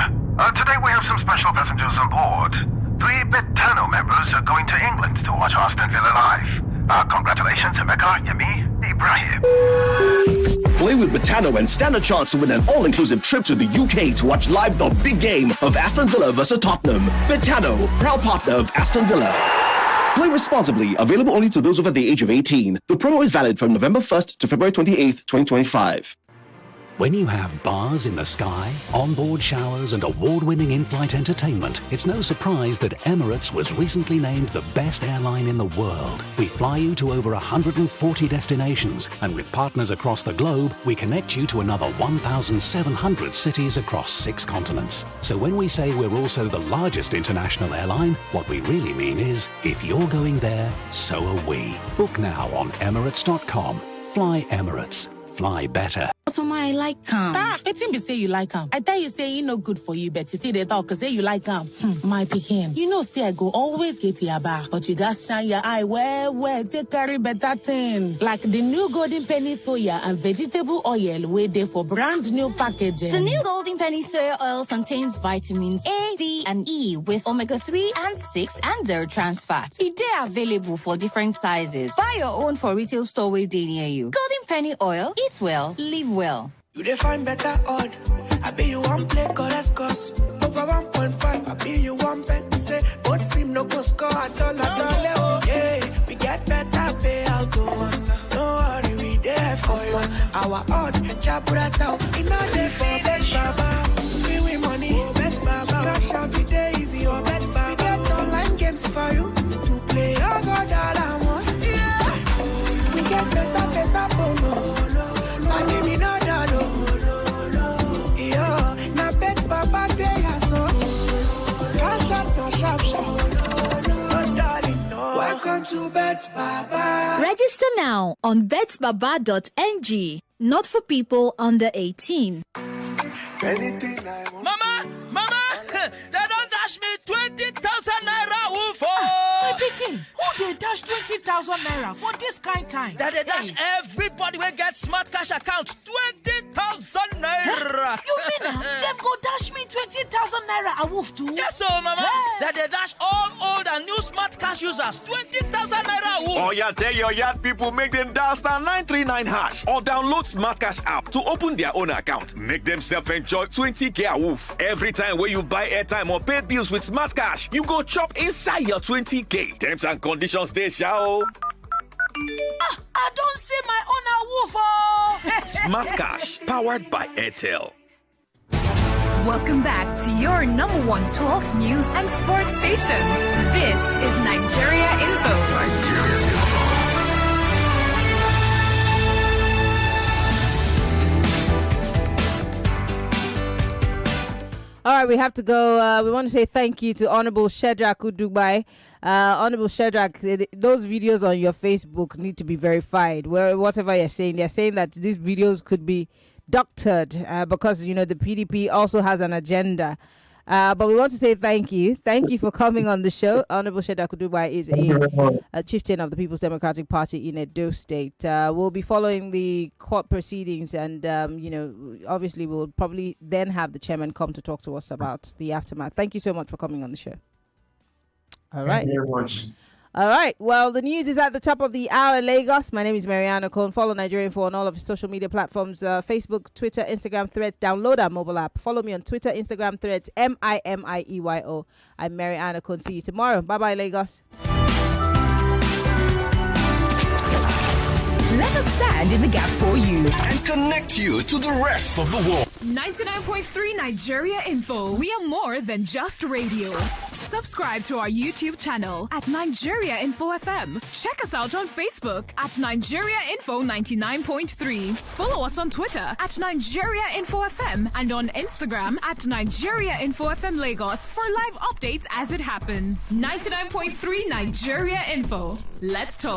Today we have some special passengers on board. 3 Betano members are going to England to watch Aston Villa live. Congratulations, Emeka, Yemi, Ibrahim. Play with Betano and stand a chance to win an all-inclusive trip to the UK to watch live the big game of Aston Villa versus Tottenham. Betano, proud partner of Aston Villa. Play responsibly. Available only to those over the age of 18. The promo is valid from November 1st to February 28th, 2025. When you have bars in the sky, onboard showers, and award-winning in-flight entertainment, it's no surprise that Emirates was recently named the best airline in the world. We fly you to over 140 destinations, and with partners across the globe, we connect you to another 1,700 cities across 6 continents. So when we say we're also the largest international airline, what we really mean is, if you're going there, so are we. Book now on Emirates.com. Fly Emirates. Fly better. I like calm. It's him say you like calm. I tell you say no good for you, but you see they talk say you like calm. My pikin. You know say I go always get your back, but you got shine your eye where take carry better thing. Like the new Golden Penny soya and vegetable oil where they for brand new packaging. The new Golden Penny soya oil contains vitamins A, D, and E with omega-3 and 6 and 0 trans fat. It is available for different sizes. Buy your own for retail store where they near you. Golden Penny oil. Eat well, live well. You define better odd. I be you one play, cause over 1.5. I be you one bet. Say, both seem no go score at all. Oh, yeah, we get better payout. No worry, we there for you. Our odd, chabra out. In all day for bet baba. We win money, bet baba. Cash out today easy, or bet baba. We get online games for you to play. Oh, God, all I want. Yeah. We get better bonus. And give me no dollar. Yeah, now bet baba day so. Cash out, no sharp. No darling, no. Welcome to Bet Baba. Register now on betbaba.ng. Not for people under 18. Anything I want. Mama, they don't dash me 20,000 naira woof. My pikin, who they dash 20,000 naira for this kind time? That they dash everybody will get smart cash account 20,000 naira. You mean them go dash me 20,000 naira a wolf too? Yes, so mama. That they dash all old and new smart cash users 20,000 naira a wolf. Oh yeah, tell your yard people make them dial star 939 hash or download smart cash app to open their own account. Make them self-enjoy 20k a wolf. Every time where you buy airtime or pay bills with smart cash, you go chop inside your 20k. Terms and conditions they shall. I don't see my own a wolf. Oh. Smart cash powered by Airtel. Welcome back to your number one talk, news, and sports station. This is Nigeria Info. Nigeria Info. All right, we have to go. We want to say thank you to Honorable Shedrack Udubai. Honorable Shedrack, those videos on your Facebook need to be verified. Whatever you're saying, they're saying that these videos could be doctored because, you know, the PDP also has an agenda. But we want to say thank you. Thank you for coming on the show. Honorable Shedrack Udubai is a chieftain of the People's Democratic Party in Edo State. We'll be following the court proceedings and, you know, obviously we'll probably then have the chairman come to talk to us about the aftermath. Thank you so much for coming on the show. All right. Thank you very much. All right. Well, the news is at the top of the hour, Lagos. My name is Maryann Okon. Follow Nigerian Info on all of his social media platforms, Facebook, Twitter, Instagram, Threads. Download our mobile app. Follow me on Twitter, Instagram, Threads, MIMIEYO. I'm Maryann Okon. See you tomorrow. Bye-bye, Lagos. Let us stand in the gaps for you and connect you to the rest of the world. 99.3 Nigeria Info. We are more than just radio. Subscribe to our YouTube channel at Nigeria Info FM. Check us out on Facebook at Nigeria Info 99.3. Follow us on Twitter at Nigeria Info FM and on Instagram at Nigeria Info FM Lagos for live updates as it happens. 99.3 Nigeria Info. Let's talk.